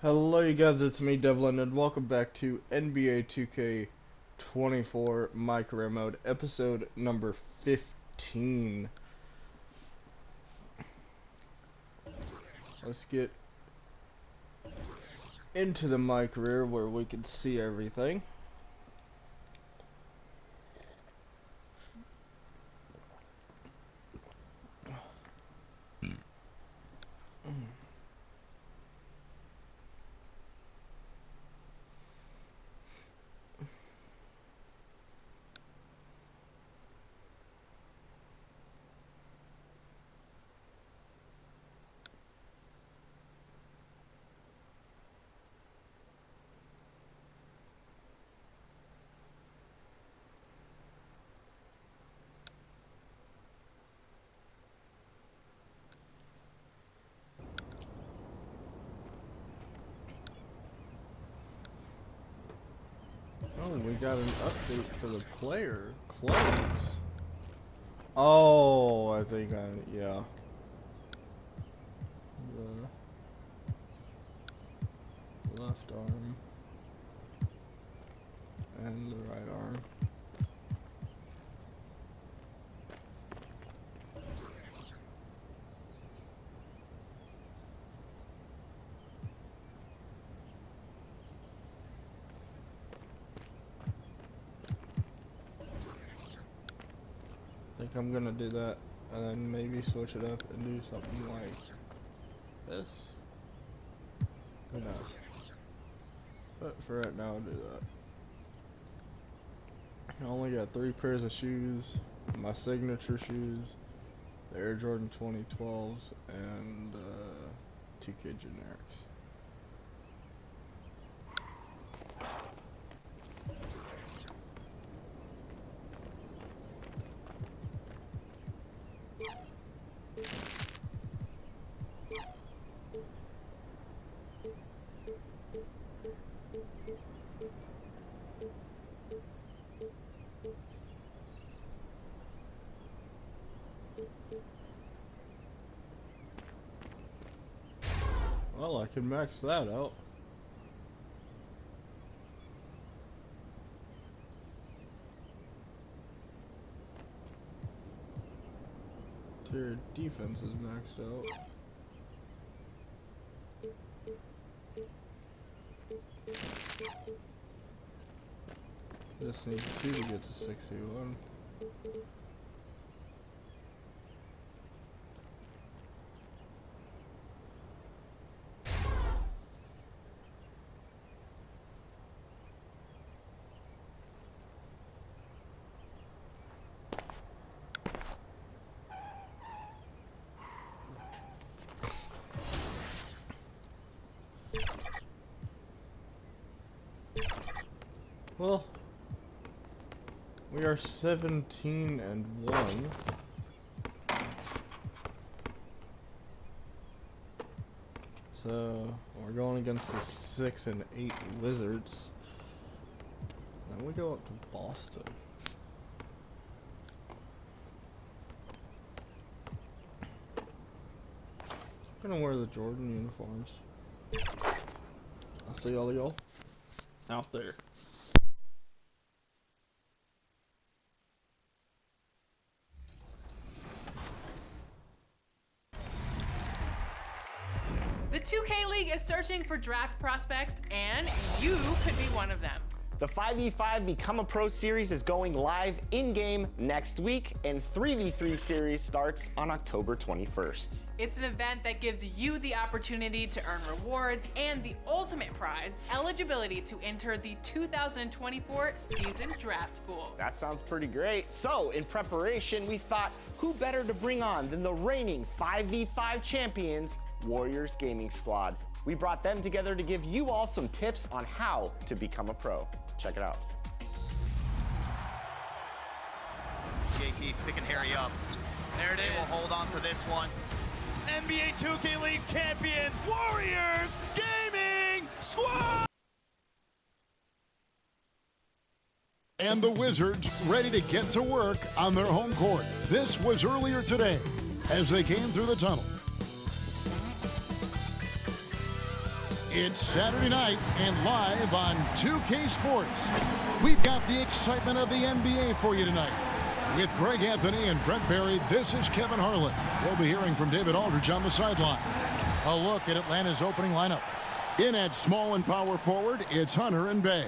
Hello you guys, it's me Devlin and welcome back to NBA 2K24 My Career Mode, episode number 15. Let's get into the My Career where we can see everything. Oh, we got an update for the player clothes. Oh, yeah. The left arm and the right arm. I think I'm gonna do that and then maybe switch it up and do something like this. Who knows? But for right now, I'll do that. I only got 3 pairs of shoes, my signature shoes, the Air Jordan 2012s, and 2K Generics. Well, I can max that out. Their defense is maxed out. Just need 2 to get to 61. Well, we are 17-1. So we're going against the 6-8 Wizards. Then we go up to Boston. I'm gonna wear the Jordan uniforms. I'll see all y'all out there. The 2K League is searching for draft prospects, and you could be one of them. The 5v5 Become a Pro series is going live in-game next week, and 3v3 series starts on October 21st. It's an event that gives you the opportunity to earn rewards and the ultimate prize, eligibility to enter the 2024 season draft pool. That sounds pretty great. So, in preparation, we thought, who better to bring on than the reigning 5v5 champions, Warriors Gaming Squad. We brought them together to give you all some tips on how to become a pro. Check it out. Keith picking Harry up. There it They is. will hold on to this one. NBA 2K League champions, Warriors Gaming Squad! And the Wizards ready to get to work on their home court. This was earlier today as they came through the tunnel. It's Saturday night and live on 2K Sports. We've got the excitement of the NBA for you tonight. With Greg Anthony and Brent Barry, this is Kevin Harlan. We'll be hearing from David Aldridge on the sideline. A look at Atlanta's opening lineup. In at small and power forward, it's Hunter and Bay.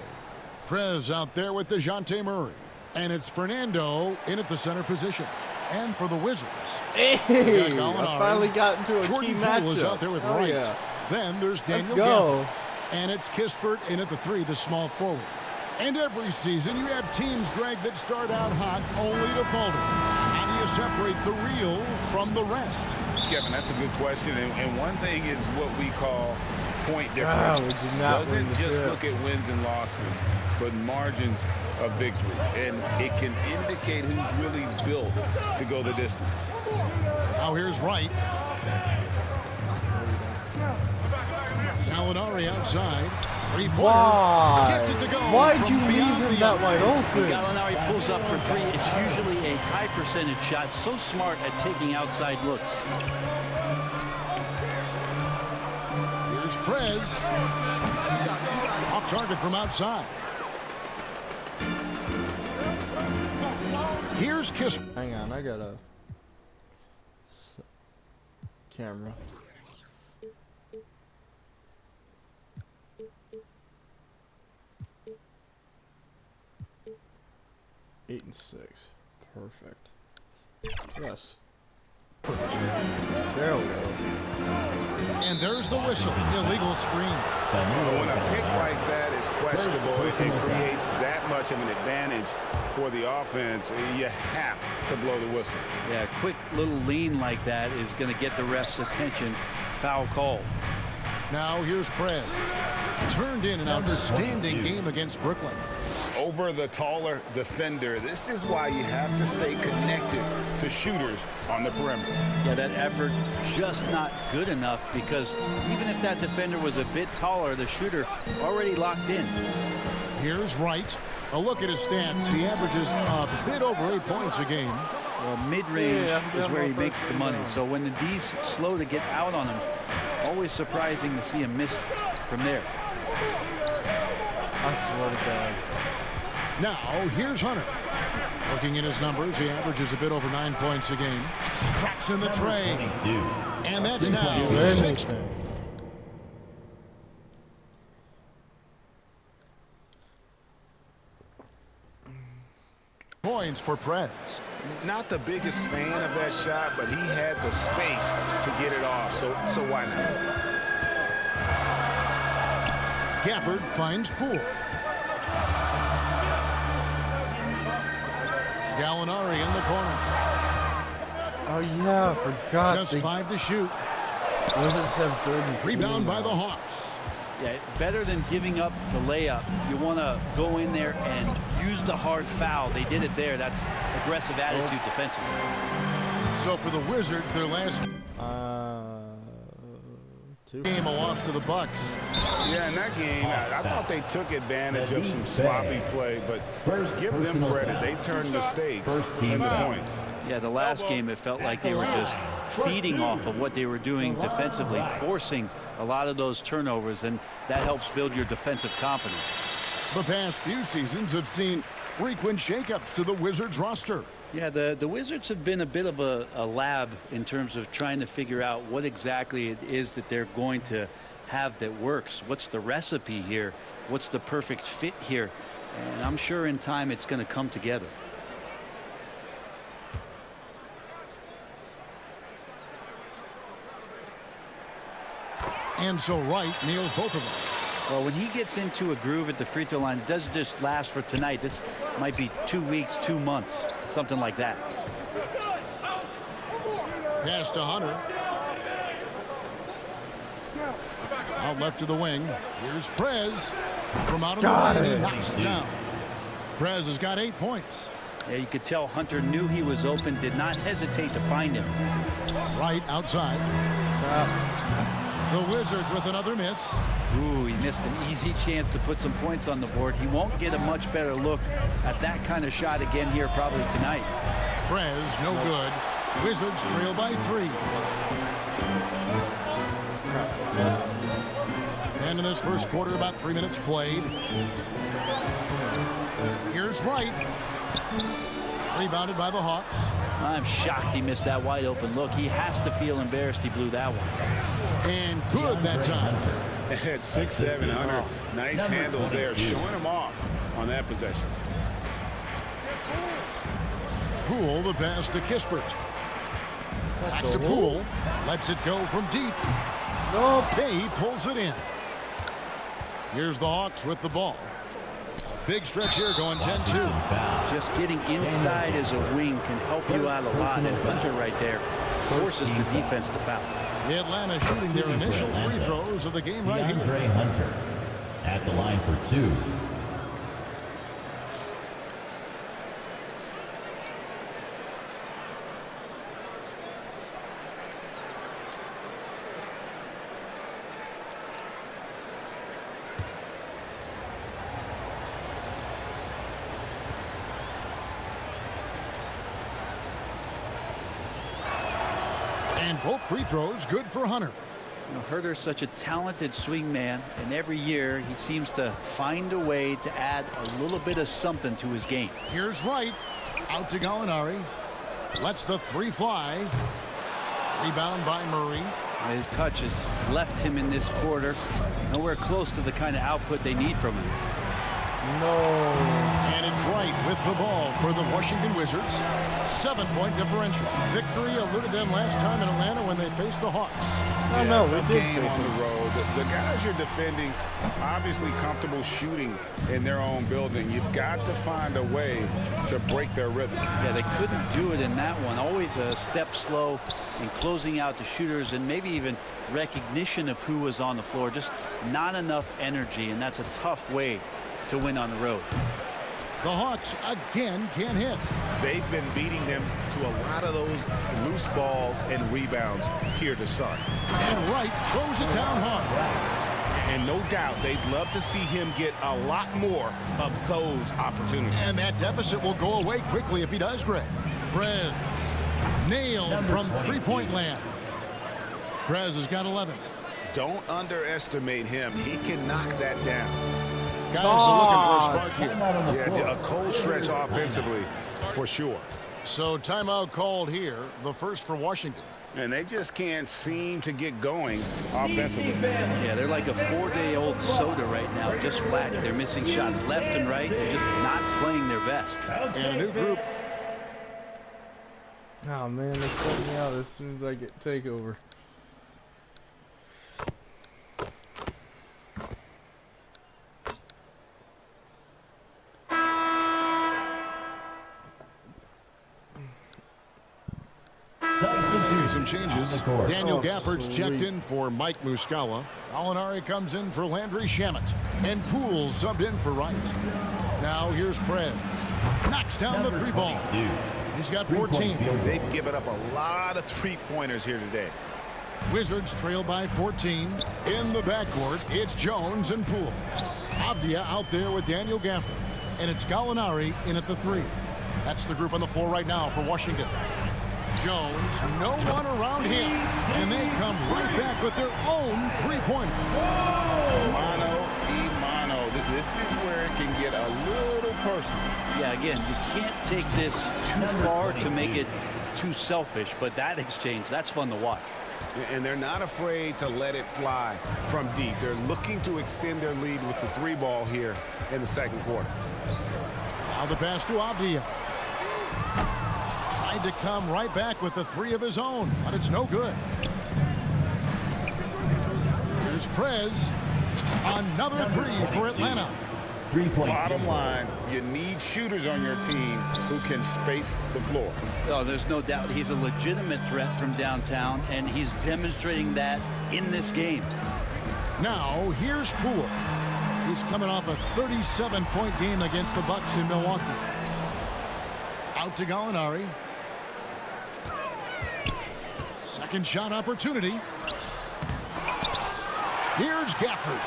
Prez out there with DeJounte Murray. And it's Fernando in at the center position. And for the Wizards, Hey, I finally got into a Jordan key Poole matchup. is out there with Oh, Wright. yeah. Then there's Daniel Let's go. Gafford. And it's Kispert in at the 3, the small forward. And every season you have teams, Greg, that start out hot only to falter. How do you separate the real from the rest? Kevin, that's a good question. And one thing is what we call point we differential. did not win Doesn't the just trip. look at wins and losses, but margins of victory. And it can indicate who's really built to go the distance. Now here's Wright. Gallinari outside. 3-pointer. Why? Gets it to go. Why'd from you leave beyond him the that arc. wide open? Gallinari pulls up for 3. It's usually a high percentage shot. So smart at taking outside looks. Here's Prez. Off target from outside. Here's Kispert. Hang on, I got a camera. Eight and 6. Perfect. Yes. There we go. And there's the whistle. Illegal screen. When a pick like that is questionable, it creates that much of an advantage for the offense. You have to blow the whistle. Yeah, a quick little lean like that is going to get the ref's attention. Foul call. Now here's Prez. Turned in an outstanding game against Brooklyn. Over the taller defender. This is why you have to stay connected to shooters on the perimeter. Yeah, that effort just not good enough because even if that defender was a bit taller, the shooter already locked in. Here's Wright. A look at his stats. He averages a bit over 8 points a game. Well, mid-range Yeah, is yeah, where he my makes first the thing money. down. So when the D's slow to get out on him, always surprising to see him miss from there. I swear to God. Now here's Hunter. Looking at his numbers, he averages a bit over 9 points a game. Traps in the tray. And that's now 6 Anything. points for Prez. Not the biggest fan of that shot, but he had the space to get it off, so why not? Gafford finds Poole. Gallinari in the corner. Oh yeah, I forgot. Just They 5 to shoot. Wizards have Jordan Poole Rebound by now. the Hawks. Yeah, better than giving up the layup. You want to go in there and use the hard foul. They did it there. That's aggressive attitude defensively. So for the Wizards, their last 2. game, a loss to the Bucks. Yeah, in that game, I thought they took advantage of some sloppy play, but give them credit. They turned the stakes into points. Yeah, the last game it felt like they were just feeding off of what they were doing defensively, forcing a lot of those turnovers, and that helps build your defensive confidence. The past few seasons have seen frequent shakeups to the Wizards roster. Yeah, the Wizards have been a bit of a lab in terms of trying to figure out what exactly it is that they're going to have that works. What's the recipe here? What's the perfect fit here? And I'm sure in time it's going to come together. And so Wright nails both of them. Well, when he gets into a groove at the free throw line, it doesn't just last for tonight. This might be 2 weeks, 2 months, something like that. Pass to Hunter. Out left to the wing. Here's Prez. From out of the lane, he knocks it down. Prez has got 8 points. Yeah, you could tell Hunter knew he was open, did not hesitate to find him. Wright outside. The Wizards with another miss. Ooh, he missed an easy chance to put some points on the board. He won't get a much better look at that kind of shot again here probably tonight. Prez, no good. Wizards trail by 3. And in this first quarter, about 3 minutes played. Here's Wright. Rebounded by the Hawks. I'm shocked he missed that wide open look. He has to feel embarrassed he blew that one. And good that time. At 6'7", Hunter. Nice handle there, showing him off on that possession. Poole the pass to Kispert. Back to Poole. Lets it go from deep. Nope. He pulls it in. Here's the Hawks with the ball. Big stretch here going 10-2. Just getting inside as a wing can help you out a lot. And Hunter right there forces the defense to foul. Atlanta shooting their initial free throws of the game right here. DeAndre Hunter at the line for 2. And both free throws good for Hunter. You know, Herter's such a talented swing man, and every year he seems to find a way to add a little bit of something to his game. Here's Wright. Out to Gallinari. Lets the three fly. Rebound by Murray. His touch has left him in this quarter nowhere close to the kind of output they need from him. No. And it's Wright with the ball for the Washington Wizards. 7-point differential. Victory eluded them last time in Atlanta when they faced the Hawks. No, It's we a did game face on it. the road. The guys you're defending, obviously comfortable shooting in their own building. You've got to find a way to break their rhythm. Yeah, they couldn't do it in that one. Always a step slow in closing out the shooters and maybe even recognition of who was on the floor. Just not enough energy, and that's a tough way to win on the road. The Hawks again can't hit. They've been beating them to a lot of those loose balls and rebounds here to start. And Wright throws it down hard. And no doubt they'd love to see him get a lot more of those opportunities. And that deficit will go away quickly if he does, Greg. Prez nailed from three-point land. Prez has got 11. Don't underestimate him. He can knock that down. Guys are looking for a spark here. Yeah, a cold stretch offensively for sure. So timeout called here, the first for Washington. And they just can't seem to get going offensively. Yeah, they're like a 4-day-old soda right now, just flat. They're missing shots left and right. They're just not playing their best. And a new group. Oh man, they cut me out as soon as I get takeover. Some changes. Daniel Gafford's sweet. checked in for Mike Muscala. Gallinari comes in for Landry Shamet. And Poole subbed in for Wright. Now here's Prez. Knocks down the three ball. He's got 14. They've given up a lot of three-pointers here today. Wizards trail by 14. In the backcourt, it's Jones and Poole. Avdia out there with Daniel Gafford. And it's Gallinari in at the three. That's the group on the floor right now for Washington. Jones, no one around him. And they come right back with their own three-pointer. Mano y mano. This is where it can get a little personal. Yeah, again, you can't take this too far to make it too selfish, but that exchange, that's fun to watch. And they're not afraid to let it fly from deep. They're looking to extend their lead with the three ball here in the second quarter. Now the pass to Avdia. Tried to come right back with the three of his own, but it's no good. Here's Prez. Another three for Atlanta. Bottom line, you need shooters on your team who can space the floor. Oh, there's no doubt he's a legitimate threat from downtown, and he's demonstrating that in this game. Now here's Poole. He's coming off a 37-point game against the Bucks in Milwaukee. Out to Gallinari. Second shot opportunity. Here's Gafford.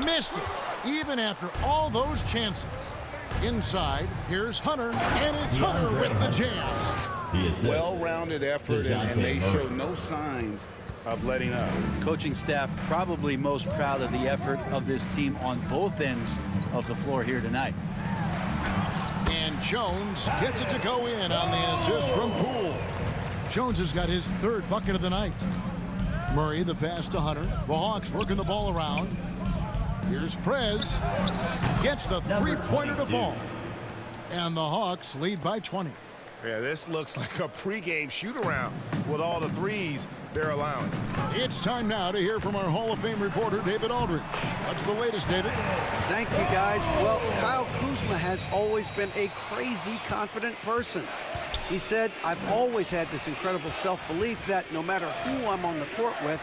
Missed it, even after all those chances. Inside, here's Hunter, and it's Hunter with the jam. Well-rounded effort, and they show no signs of letting up. Coaching staff probably most proud of the effort of this team on both ends of the floor here tonight. And Jones gets it to go in on the assist from Poole. Jones has got his 3rd bucket of the night. Murray the pass to Hunter. The Hawks working the ball around. Here's Prez. Gets the three-pointer to fall. And the Hawks lead by 20. Yeah, this looks like a pregame shoot-around with all the threes they're allowing. It's time now to hear from our Hall of Fame reporter, David Aldridge. What's the latest, David? Thank you, guys. Well, Kyle Kuzma has always been a crazy confident person. He said, I've always had this incredible self-belief that no matter who I'm on the court with,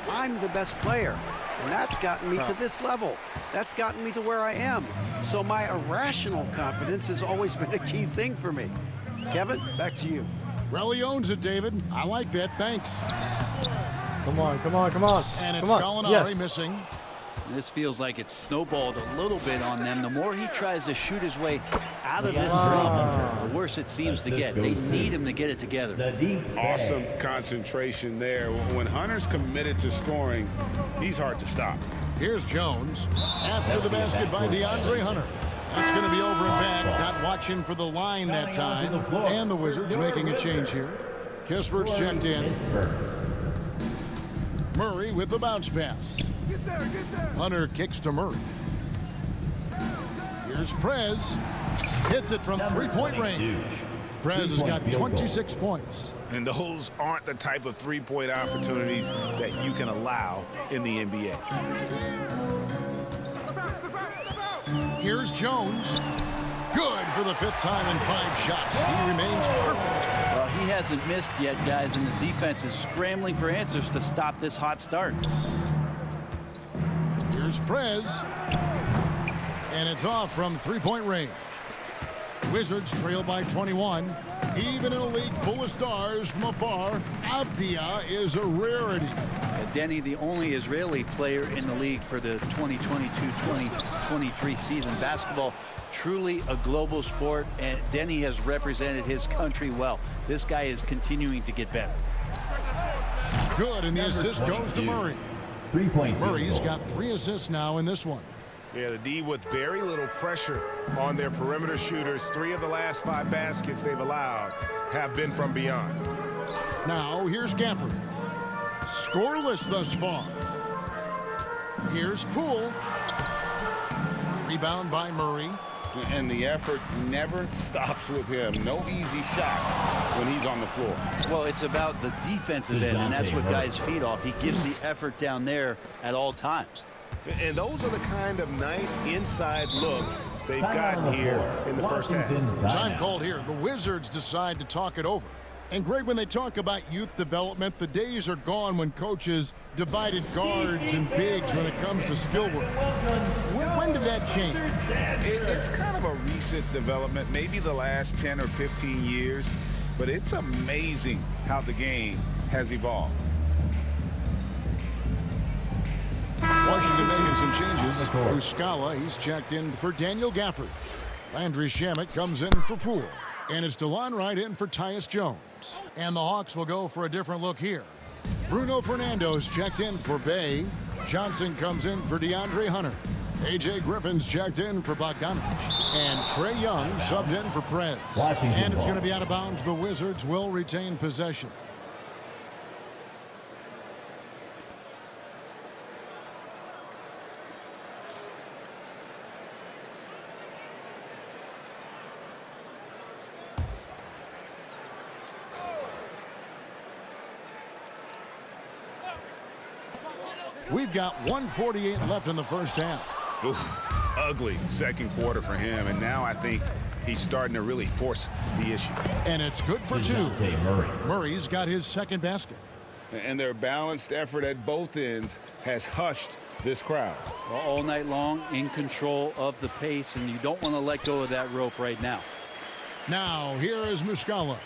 I'm the best player. And that's gotten me to this level. That's gotten me to where I am. So my irrational confidence has always been a key thing for me. Kevin, back to you. Well, he owns it, David. I like that. Thanks. Come on, come on, come on. And it's come Gallinari Yes. missing. This feels like it's snowballed a little bit on them. The more he tries to shoot his way out of this slump, the worse it seems to get. They need him to get it together. Awesome concentration there. When Hunter's committed to scoring, he's hard to stop. Here's Jones. After the basket by DeAndre Hunter. That's going to be over and back. Not watching for the line that time. And the Wizards making a change here. Kispert's checked in. Murray with the bounce pass. Hunter kicks to Murray. Here's Prez. Hits it from three-point range. Prez has got 26 points. And those aren't the type of three-point opportunities that you can allow in the NBA. Here's Jones. Good for the 5th time in 5 shots. He remains perfect. Well, he hasn't missed yet, guys, and the defense is scrambling for answers to stop this hot start. Here's Prez. And it's off from three-point range. Wizards trail by 21. Even in a league full of stars from afar, Avdia is a rarity. Denny, the only Israeli player in the league for the 2022-2023 season. Basketball, truly a global sport, and Denny has represented his country well. This guy is continuing to get better. Good, and the assist goes to Murray. 3-point. Murray's got 3 assists now in this one. Yeah, the D with very little pressure on their perimeter shooters. 3 of the last 5 baskets they've allowed have been from beyond. Now, here's Gafford. Scoreless thus far. Here's Poole. Rebound by Murray. And the effort never stops with him. No easy shots when he's on the floor. Well, it's about the defensive end, and that's what guys feed off. He gives the effort down there at all times. And those are the kind of nice inside looks they've gotten here in the first half. Time called here. The Wizards decide to talk it over. And Greg, when they talk about youth development, the days are gone when coaches divided guards and bigs when it comes to skill work. When did that change? It's kind of a recent development, maybe the last 10 or 15 years, but it's amazing how the game has evolved. Washington making some changes. Muscala, he's checked in for Daniel Gafford. Landry Shamet comes in for Poole. And it's DeLon Wright in for Tyus Jones. And the Hawks will go for a different look here. Bruno Fernando's checked in for Bay. Johnson comes in for DeAndre Hunter. A.J. Griffin's checked in for Bogdanovich. And Trae Young subbed in for Prez. And it's going to be out of bounds. The Wizards will retain possession. We've got 1:48 left in the first half. Oof, ugly second quarter for him, and now I think he's starting to really force the issue. And it's good for 2. Murray's got his second basket. And their balanced effort at both ends has hushed this crowd. Well, all night long, in control of the pace, and you don't want to let go of that rope right now. Now, here is Muscala.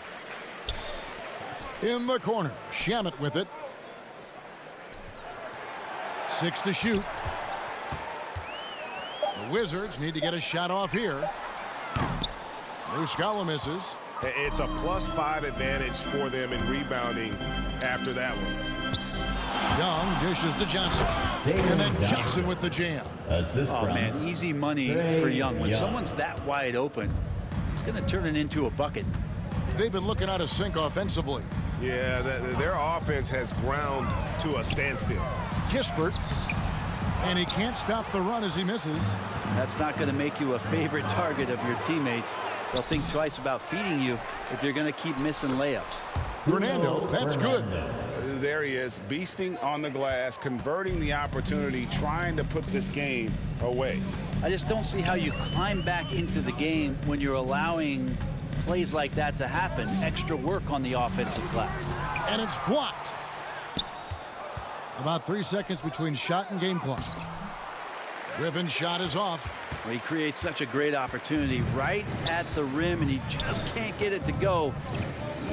In the corner, Shamet with it. 6 to shoot. The Wizards need to get a shot off here. Muscala misses. It's a +5 advantage for them in rebounding after that one. Young dishes to Johnson. And then Johnson with the jam. Assist Oh, from man, easy money for Young. When someone's that wide open, it's going to turn it into a bucket. They've been looking out of sync offensively. Yeah, their offense has ground to a standstill. Kispert. And he can't stop the run as he misses. That's not going to make you a favorite target of your teammates. They'll think twice about feeding you if you're going to keep missing layups. Fernando, that's good. There he is, beasting on the glass, converting the opportunity, trying to put this game away. I just don't see how you climb back into the game when you're allowing plays like that to happen. Extra work on the offensive glass. And it's blocked. About 3 seconds between shot and game clock. Griffin's shot is off. Well, he creates such a great opportunity right at the rim, and he just can't get it to go.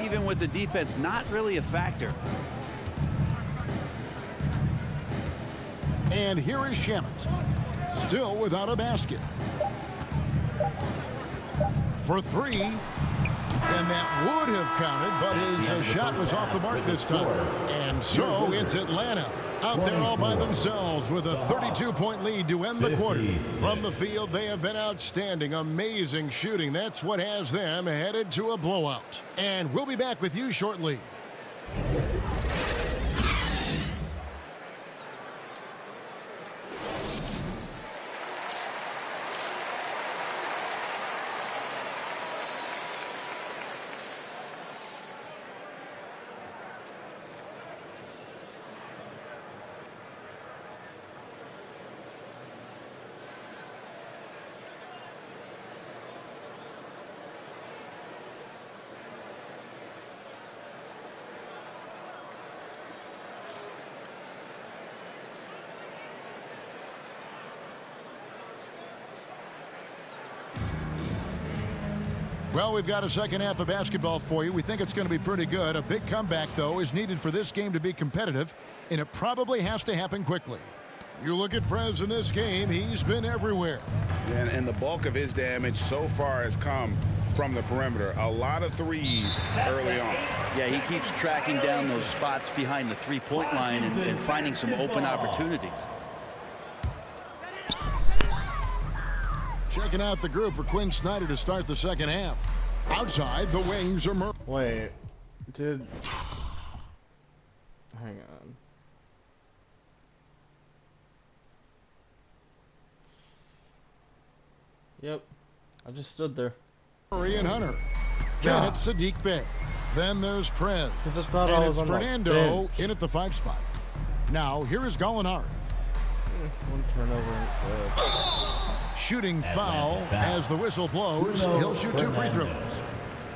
Even with the defense not really a factor. And here is Shamet. Still without a basket. For three. And that would have counted, but his shot was off the mark this time. And so it's Atlanta out there all by themselves with a 32-point lead to end the quarter. From the field, they have been outstanding. Amazing shooting. That's what has them headed to a blowout. And we'll be back with you shortly. Well, we've got a second half of basketball for you. We think it's going to be pretty good. A big comeback, though, is needed for this game to be competitive, and it probably has to happen quickly. You look at Prez in this game, he's been everywhere. And the bulk of his damage so far has come from the perimeter. A lot of threes early on. Yeah, he keeps tracking down those spots behind the three-point line and finding some open opportunities. Checking out the group for Quinn Snyder to start the second half. Outside, the wings are Wait, hang on. Yep, I just stood there. Murray and Hunter. Then it's Sadiq Bey. Then there's Prez. Because I thought I And was it's on the Fernando bench. in at the 5 spot. Now, here is Gallinari. One turnover. Shooting foul as the whistle blows. He'll shoot 2 free throws.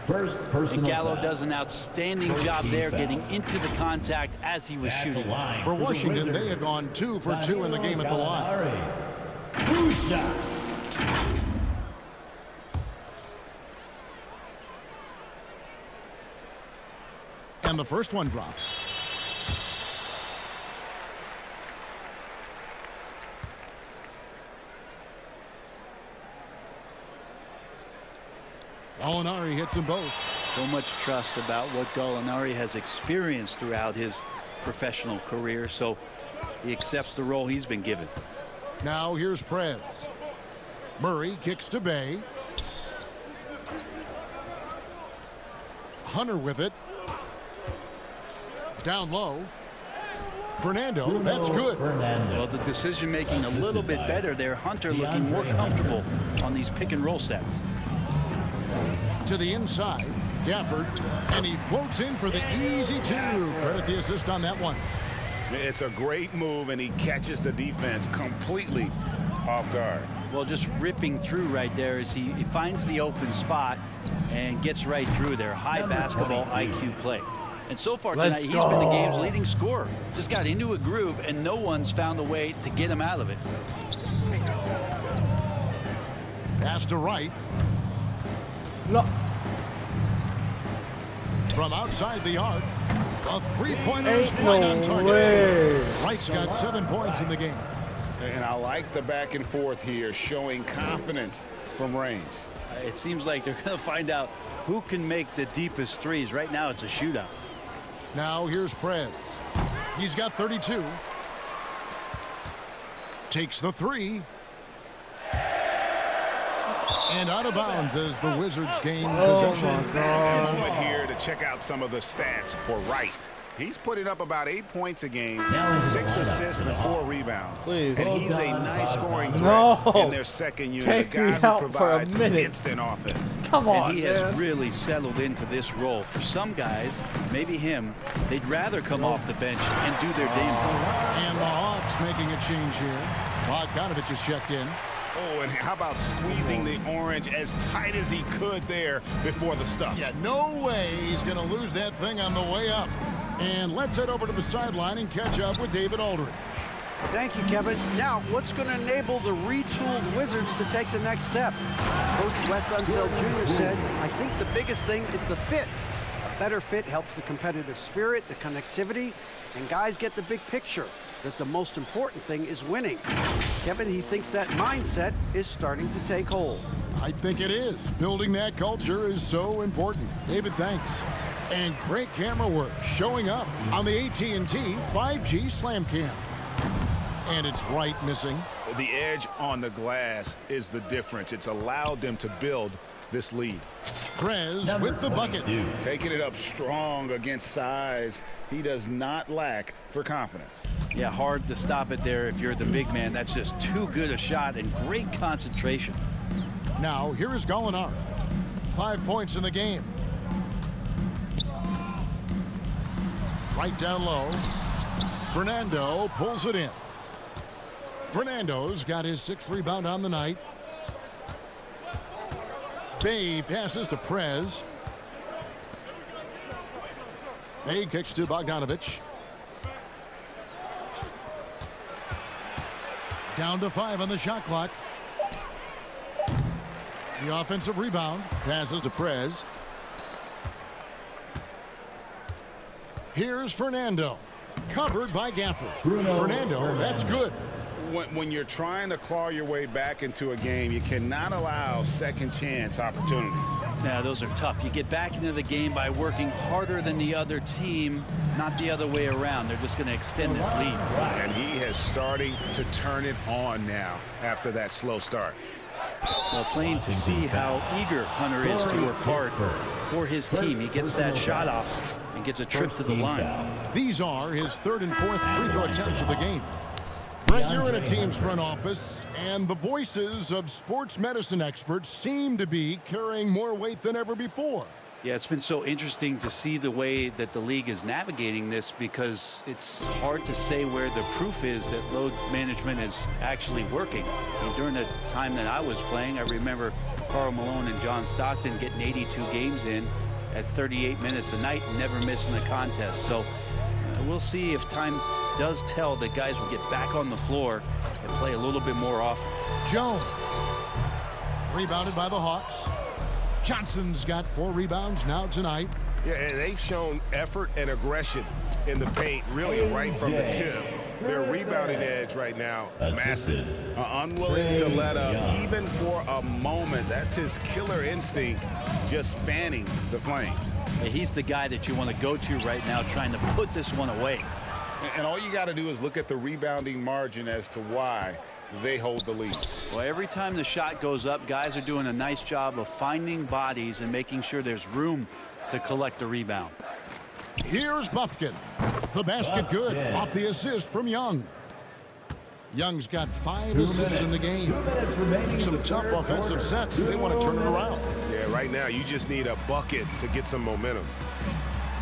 First personal And Gallo foul. does an outstanding job there getting into the contact as he was shooting. For Washington, they had gone 2 for 2 in the game at the line. Good shot. And the first one drops. Gallinari hits them both. So much trust about what Gallinari has experienced throughout his professional career, so he accepts the role he's been given. Now here's Prez. Murray kicks to Bey. Hunter with it. Down low. Fernando, that's good. Well, the decision making a little bit better there. Hunter looking more comfortable on these pick and roll sets. To the inside, Gafford, and he floats in for the easy 2. Credit the assist on that one. It's a great move, and he catches the defense completely off guard. Well, just ripping through right there as he finds the open spot and gets right through there. High basketball IQ play. And so far tonight, he's been the game's leading scorer. Just got into a groove, and no one's found a way to get him out of it. Pass to Wright. No. From outside the arc, a three-pointer is Ain't right no on target. way. Wright's got 7 points in the game. And I like the back and forth here, showing confidence from range. It seems like they're going to find out who can make the deepest threes. Right now, it's a shootout. Now here's Prez. He's got 32. Takes the three. And out of bounds as the Wizards gain possession. A moment here to check out some of the stats for Wright. He's putting up about 8 points a game, 6 assists and 4 rebounds. Please. And he's a nice scoring threat in their second unit. Take a guy me who out for a provides minute. instant offense. Come on, And he man. has really settled into this role. For some guys, maybe him, they'd rather come off the bench and do their damn job. And the Hawks making a change here. Bogdanovich is checked in. Oh, and how about squeezing the orange as tight as he could there before the stuff? Yeah, no way he's going to lose that thing on the way up. And let's head over to the sideline and catch up with David Aldridge. Thank you, Kevin. Now, what's going to enable the retooled Wizards to take the next step? Coach Wes Unseld Jr. said, I think the biggest thing is the fit. A better fit helps the competitive spirit, the connectivity, and guys get the big picture that the most important thing is winning. Kevin, he thinks that mindset is starting to take hold. I think it is. Building that culture is so important. David, thanks. And great camera work showing up on the AT&T 5G Slam Cam. And it's Wright missing. The edge on the glass is the difference. It's allowed them to build this lead. Prez with the bucket. Taking it up strong against size. He does not lack for confidence. Yeah, hard to stop it there if you're the big man. That's just too good a shot and great concentration. Now, here is Gallinari. 5 points in the game. Right down low. Fernando pulls it in. Fernando's got his 6th rebound on the night. Bay passes to Prez. Bay kicks to Bogdanovich. Down to 5 on the shot clock. The offensive rebound passes to Prez. Here's Fernando. Covered by Gafford. Fernando, that's good. When you're trying to claw your way back into a game, you cannot allow second chance opportunities. Now, those are tough. You get back into the game by working harder than the other team, not the other way around. They're just going to extend this lead. And he is starting to turn it on now after that slow start. Well, plain to see how eager Hunter is to work hard for his team. He gets that shot off and gets a trip to the line. These are his 3rd and 4th free throw attempts of the game. Brent, you're in a team's front office, and the voices of sports medicine experts seem to be carrying more weight than ever before. Yeah, it's been so interesting to see the way that the league is navigating this, because it's hard to say where the proof is that load management is actually working. I mean, during the time that I was playing, I remember Karl Malone and John Stockton getting 82 games in at 38 minutes a night and never missing a contest. So we'll see if time does tell that guys will get back on the floor and play a little bit more often. Jones. Rebounded by the Hawks. Johnson's got 4 rebounds now tonight. Yeah, and they've shown effort and aggression in the paint, really right from the tip. Their rebounding edge right now, massive. Unwilling to let up even for a moment. That's his killer instinct, just fanning the flames. Yeah, he's the guy that you want to go to right now, trying to put this one away. And all you got to do is look at the rebounding margin as to why they hold the lead. Well, every time the shot goes up, guys are doing a nice job of finding bodies and making sure there's room to collect the rebound. Here's Bufkin. The basket good off the assist from Young. Young's got 5 assists in the game. Some tough offensive sets. They want to turn it around. Yeah, right now you just need a bucket to get some momentum.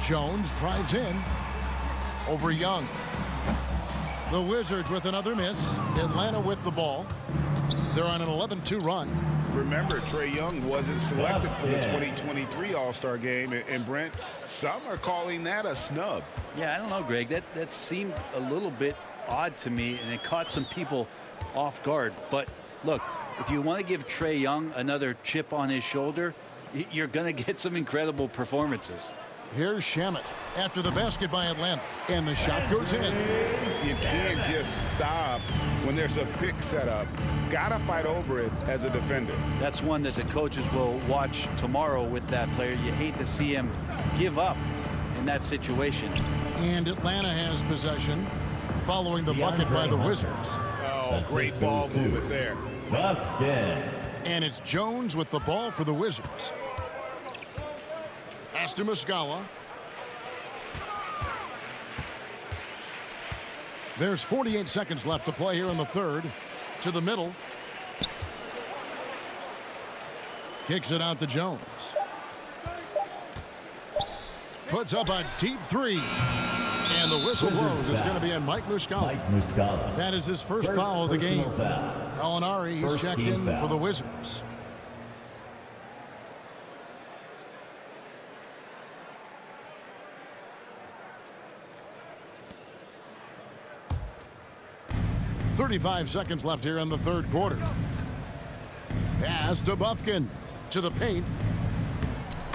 Jones drives in over Young. The Wizards with another miss. Atlanta with the ball. They're on an 11-2 run. Remember, Trae Young wasn't selected for the 2023 All-Star game, and Brent, some are calling that a snub. Yeah, I don't know, Greg. That seemed a little bit odd to me, and it caught some people off guard. But look, if you want to give Trae Young another chip on his shoulder, you're going to get some incredible performances. Here's Shamet after the basket by Atlanta, and the shot goes in. You can't just stop when there's a pick set up. Gotta fight over it as a defender. That's one that the coaches will watch tomorrow with that player. You hate to see him give up in that situation. And Atlanta has possession following the bucket by the Wizards. Oh, great ball movement there. Bufkin. And it's Jones with the ball for the Wizards. Pass to Muscala. There's 48 seconds left to play here in the third. To the middle. Kicks it out to Jones. Puts up a deep three. And the whistle blows. It's going to be on Mike Muscala. That is his first foul of the game. Gallinari, he's checked in for the Wizards. .35 seconds left here in the third quarter. Pass to Bufkin. To the paint.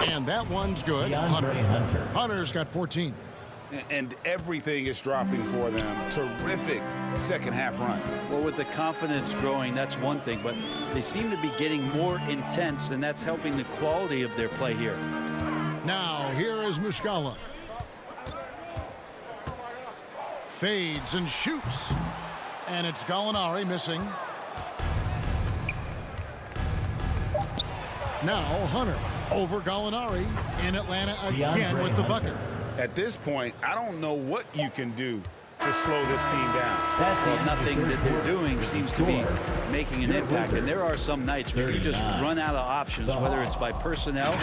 And that one's good. Hunter's got 14. And everything is dropping for them. Terrific second half run. Well, with the confidence growing, that's one thing, but they seem to be getting more intense, and that's helping the quality of their play here. Now, here is Muscala. Fades and shoots. And it's Gallinari missing. Now, Hunter over Gallinari in Atlanta again with the bucket. At this point, I don't know what you can do to slow this team down. Well, nothing that they're doing seems to be making an impact. And there are some nights where you just run out of options, whether it's by personnel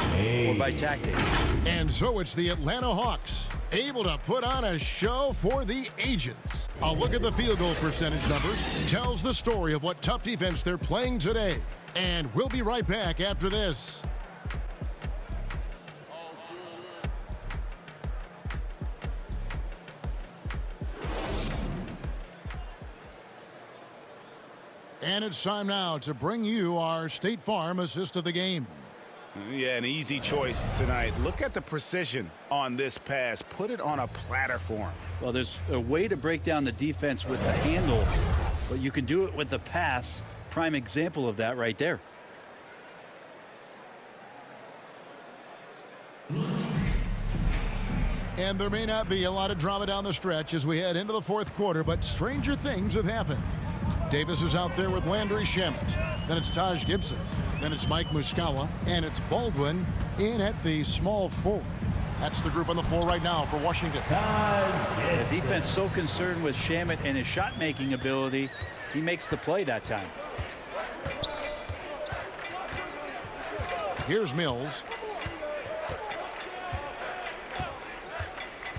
or by tactics. And so it's the Atlanta Hawks able to put on a show for the ages. A look at the field goal percentage numbers tells the story of what tough defense they're playing today. And we'll be right back after this. And it's time now to bring you our State Farm assist of the game. Yeah, an easy choice tonight. Look at the precision on this pass. Put it on a platter for him. Well, there's a way to break down the defense with the handle, but you can do it with the pass. Prime example of that right there. And there may not be a lot of drama down the stretch as we head into the fourth quarter, but stranger things have happened. Davis is out there with Landry Shamet. Then it's Taj Gibson. Then it's Mike Muscala. And it's Baldwin in at the small forward. That's the group on the floor right now for Washington. The defense so concerned with Shamet and his shot-making ability, he makes the play that time. Here's Mills.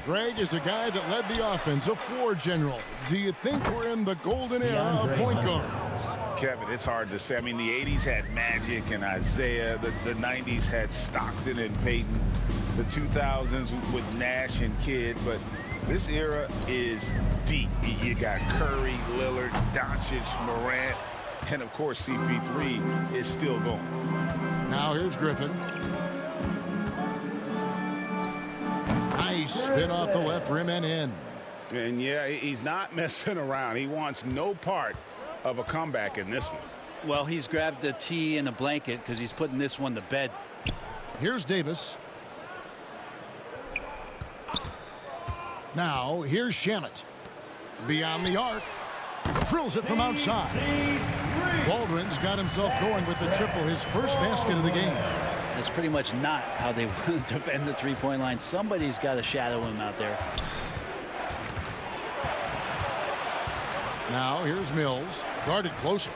Greg is a guy that led the offense, a floor general. Do you think we're in the golden era of point guards? Kevin, it's hard to say. I mean, the 80s had Magic and Isaiah. The 90s had Stockton and Peyton. The 2000s with Nash and Kidd. But this era is deep. You got Curry, Lillard, Doncic, Morant, and, of course, CP3 is still going. Now here's Griffin. Nice spin off the left rim and in. And, yeah, he's not messing around. He wants no part of a comeback in this one. Well, he's grabbed a tee and a blanket because he's putting this one to bed. Here's Davis. Now, here's Shamet. Beyond the arc. Drills it from outside. Baldwin's got himself going with the triple, his first basket of the game. That's pretty much not how they want to defend the three-point line. Somebody's got to shadow him out there. Now here's Mills, guarded closer.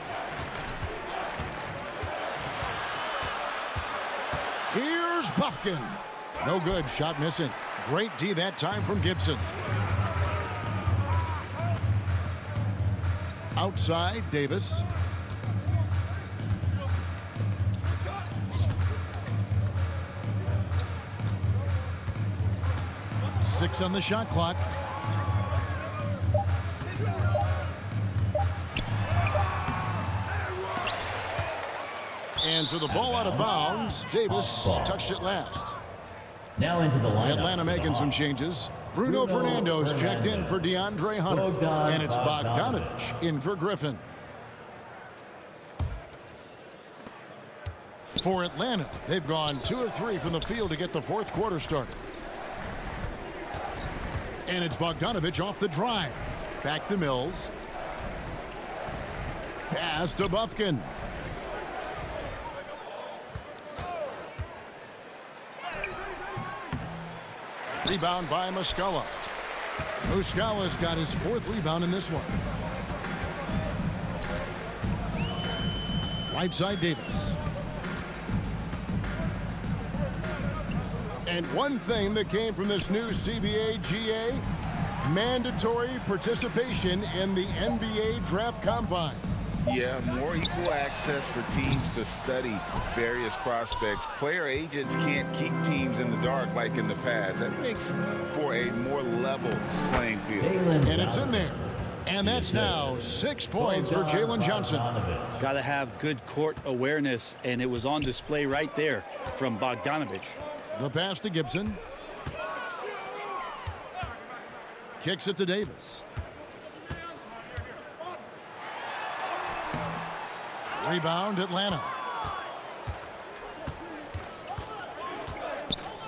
Here's Bufkin. No good, shot missing. Great D that time from Gibson. Outside, Davis. Six on the shot clock. And so the ball out of bounds. Davis touched it last. Now into the lineup. Atlanta making some changes. Bruno Fernando's checked in for DeAndre Hunter. And it's Bogdanovich in for Griffin. For Atlanta, they've gone 2 of 3 from the field to get the fourth quarter started. And it's Bogdanovich off the drive. Back to Mills. Pass to Bufkin. Rebound by Muscala. Muscala's got his 4th rebound in this one. Right side Davis. And one thing that came from this new CBA GA, mandatory participation in the NBA Draft Combine. Yeah, more equal access for teams to study various prospects. Player agents can't keep teams in the dark like in the past. That makes for a more level playing field. And it's in there. And that's now 6 points for Jalen Johnson. Got to have good court awareness, and it was on display right there from Bogdanovich. The pass to Gibson. Kicks it to Davis. Rebound, Atlanta.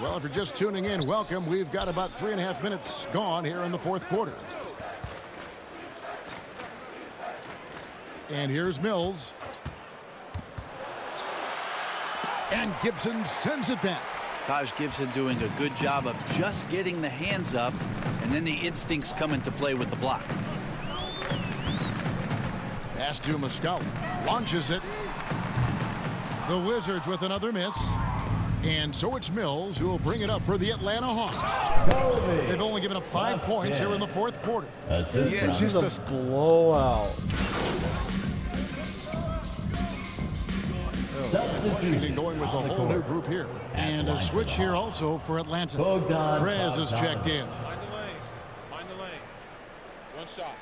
Well, if you're just tuning in, welcome. We've got about 3.5 minutes gone here in the 4th quarter. And here's Mills. And Gibson sends it back. Taj Gibson doing a good job of just getting the hands up, and then the instincts come into play with the block. Pass to Muscala. Launches it. The Wizards with another miss. And so it's Mills who will bring it up for the Atlanta Hawks. They've only given up 5 points here in the 4th quarter. Yeah, just a blowout. Washington going with the whole new group here. And a switch here also for Atlanta. Prez is checked in. Mind the lanes. Mind the lanes. One shot.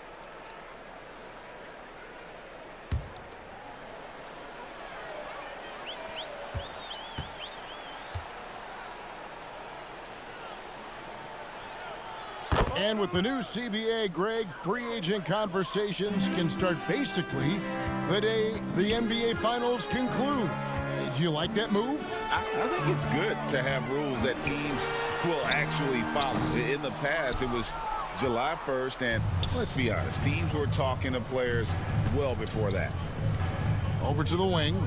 And with the new CBA, Greg, free agent conversations can start basically the day the NBA Finals conclude. Do you like that move? I think it's good to have rules that teams will actually follow. In the past, it was July 1st, and let's be honest, teams were talking to players well before that. Over to the wing.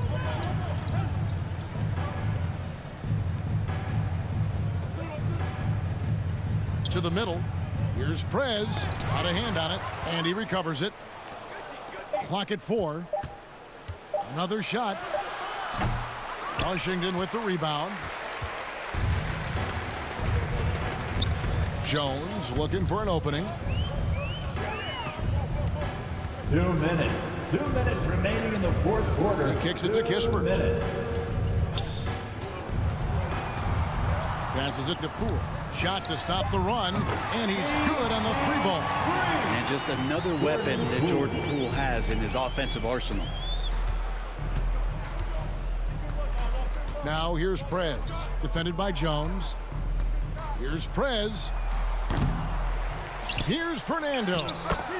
To the middle. Here's Prez. Got a hand on it, and he recovers it. Clock at 4. Another shot. Washington with the rebound. Jones looking for an opening. 2 minutes. 2 minutes remaining in the 4th quarter. He kicks it to Kispert. Passes it to Poole. Shot to stop the run, and he's good on the 3-ball. And just another weapon that Jordan Poole has in his offensive arsenal. Now here's Prez, defended by Jones. Here's Prez. Here's Fernando.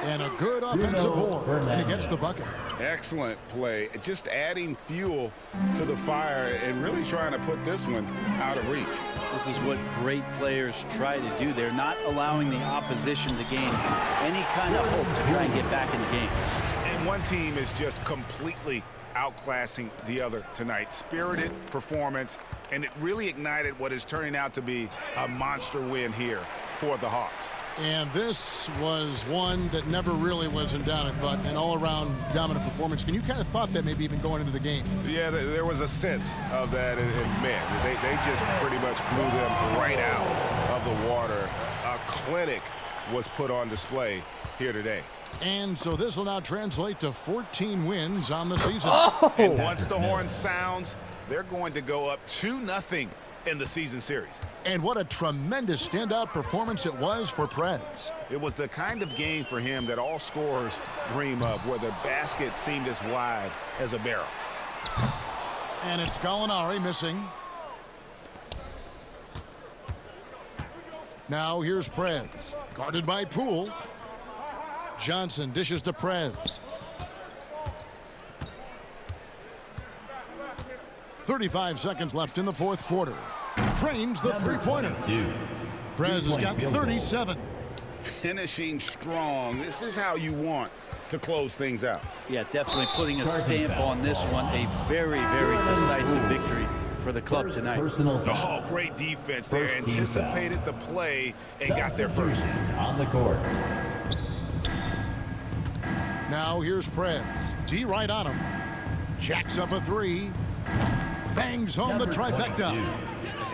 And a good offensive board, and he gets the bucket. Excellent play. Just adding fuel to the fire and really trying to put this one out of reach. This is what great players try to do. They're not allowing the opposition to gain any kind of hope to try and get back in the game. And one team is just completely outclassing the other tonight. Spirited performance, and it really ignited what is turning out to be a monster win here for the Hawks. And this was one that never really was in doubt, I thought, an all-around dominant performance. Can you kind of thought that maybe even going into the game? Yeah, there was a sense of that, and man, they just pretty much blew them right out of the water. A clinic was put on display here today. And so this will now translate to 14 wins on the season. Oh! And once the horn sounds, they're going to go up 2-0 in the season series. And what a tremendous standout performance it was for Prez. It was the kind of game for him that all scorers dream of, where the basket seemed as wide as a barrel. And it's Gallinari missing. Now here's Prez, guarded by Poole. Johnson dishes to Prez. 35 seconds left in the 4th quarter. Trains the three-pointer. Prez has got 37. finishing strong. This is how you want to close things out. Yeah, definitely putting a stamp on this one. A very, very decisive victory for the club tonight. Oh, great defense there. Anticipated the play and got there first. On the court. Now here's Prez. D right on him. Jacks up a three. Bangs home the trifecta.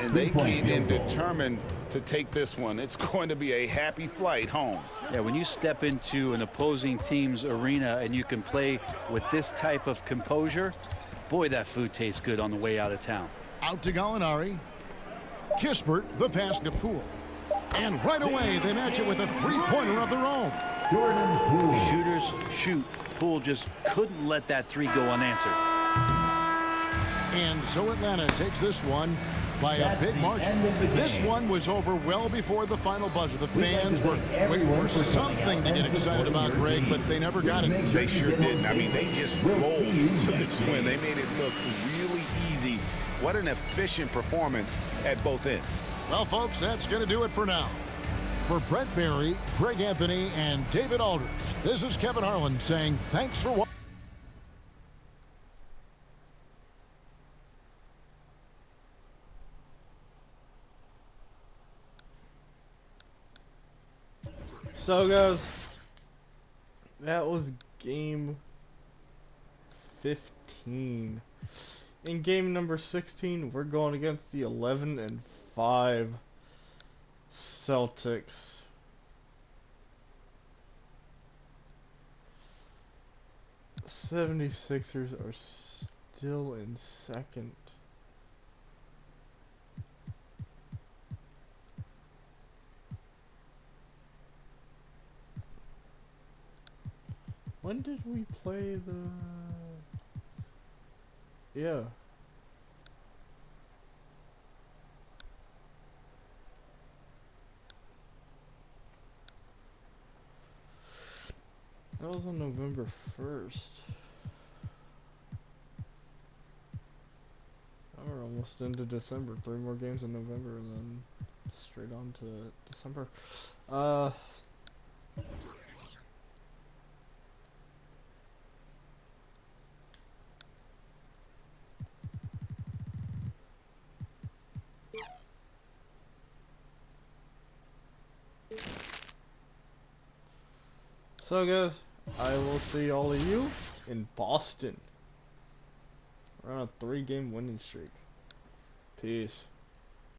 And they came in determined to take this one. It's going to be a happy flight home. Yeah, when you step into an opposing team's arena and you can play with this type of composure, boy, that food tastes good on the way out of town. Out to Gallinari. Kispert, the pass to Poole. And right away, they match it with a three-pointer of their own. Jordan Poole. Shooters shoot. Poole just couldn't let that three go unanswered. And so Atlanta takes this one by a big margin. This one was over well before the final buzzer. The fans were waiting for something to get excited about, Greg, but they never got it. They sure didn't. I mean, they just rolled to this win. They made it look really easy. What an efficient performance at both ends. Well, folks, that's going to do it for now. For Brent Barry, Greg Anthony, and David Aldridge, this is Kevin Harlan saying thanks for watching. So guys, that was game 15. In game number 16, we're going against the 11-5 Celtics. The 76ers are still in second. When did we play the... Yeah. That was on November 1st. Now we're almost into December. 3 more games in November and then straight on to December. So guys, I will see all of you in Boston. We're on a 3-game winning streak. Peace.